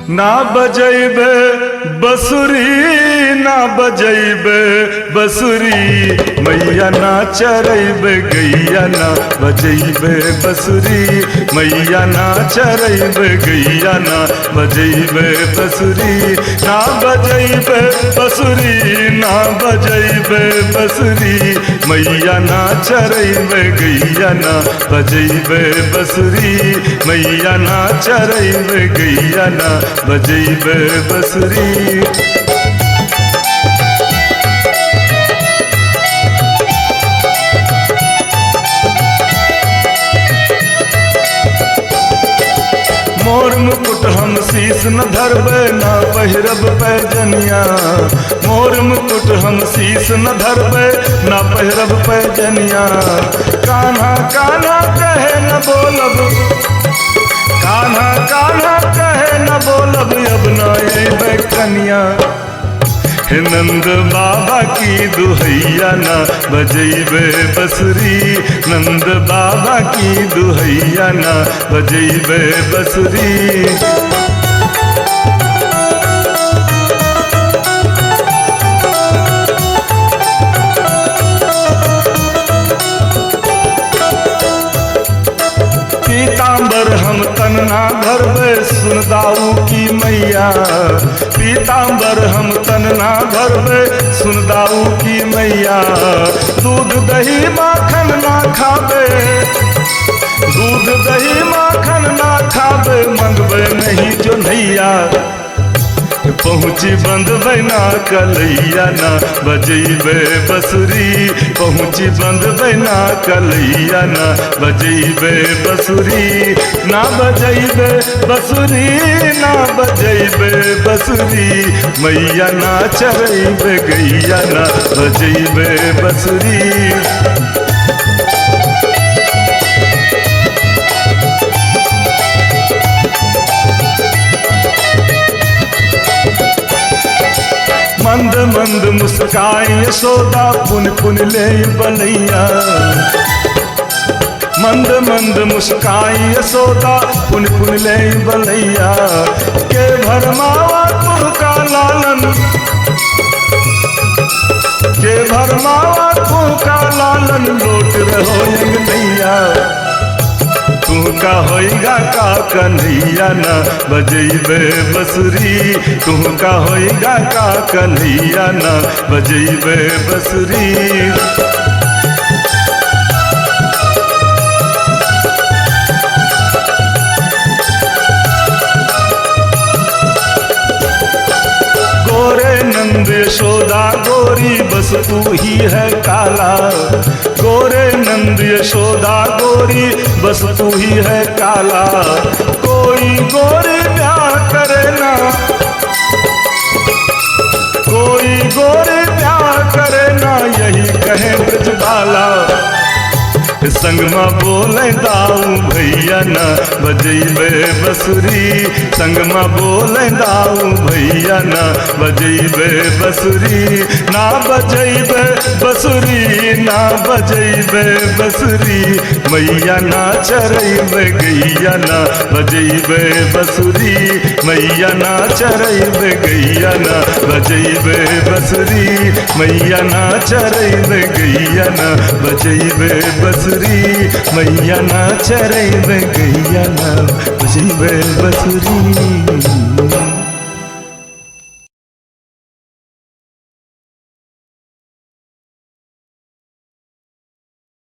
ना बजैबे बसुरी ना बजैबे बसुरी मैया ना चरैबे गैया ना बजैबे बसुरी मैया ना चरैबे गैया ना बजैबे बसुरी ना बजैबे बसुरी ना बजैबे बसुरी मैया ना चरैबे गैया ना बजैबे बसुरी मैया ना चरैबे गैया ना बजैबे बसुरी। मोर मुकुट हम शीश न धरबे ना पहिरब पैजनिया मोर मुकुट हम शीश न धरबे ना पहिरब पैजनिया कान्हा कान्हा कहे न बोलब कान्हा कान्हा कहे न बोलब अब न अइबे कनिया हे नंद बाबा की दुहैया ना बजैबे बसुरी नंद बाबा की दुहैया ना बजैबे बसुरी। पीताम्बर हम तनना धरबे सुन दाऊ की मैया पीताम्बर हम तनना धरबे सुन दाऊ की मैया दूध दही माखन ना खाबे दूध दही माखन ना खाबे मंगबे नहीं जो नैया पहुँची बंधबे ना कलैया ना बजैबे बसुरी पहुँची बंधबे ना कलैया ना बजैबे बसुरी ना बजैबे बसुरी ना बजैबे बसुरी मैया ना चरैबे गैया ना बजैबे बसुरी। मंद मंद मुस्काई यशोदा पुन पुन ले बलैया मंद मंद मुस्काई यशोदा पुन पुन ले बलैया के भरमावा तुहका लालन के भरमावा तुहका लालन लोट रहो नैया तुहका होइगा का कन्हैया ना बजैबे बसुरी तुहका होइगा का कन्हैया ना बजैबे बसुरी। गोरे नंद यशोदा गोरी बस तू ही है काला गोरे नंद यशोदा गोरी बस तू ही है काला कोई गोरी प्यार करे ना कोई गोरी प्यार करे ना यही कहे ब्रजबाला संगमा बोले दाऊ भैया ना बजैबे बसुरी संगमा बोले दाऊ भैया ना बजैबे बसुरी ना बजैबे बसुरी ना बजैबे बसुरी मैया ना चरैबे गैया ना बजैबे बसुरी मैया ना चरैबे गैया ना बजैबे बसुरी मैया ना चरैबे गैया ना बजैबे बसुरी मैया ना चरैबे गैया ना बजैबे बसुरी।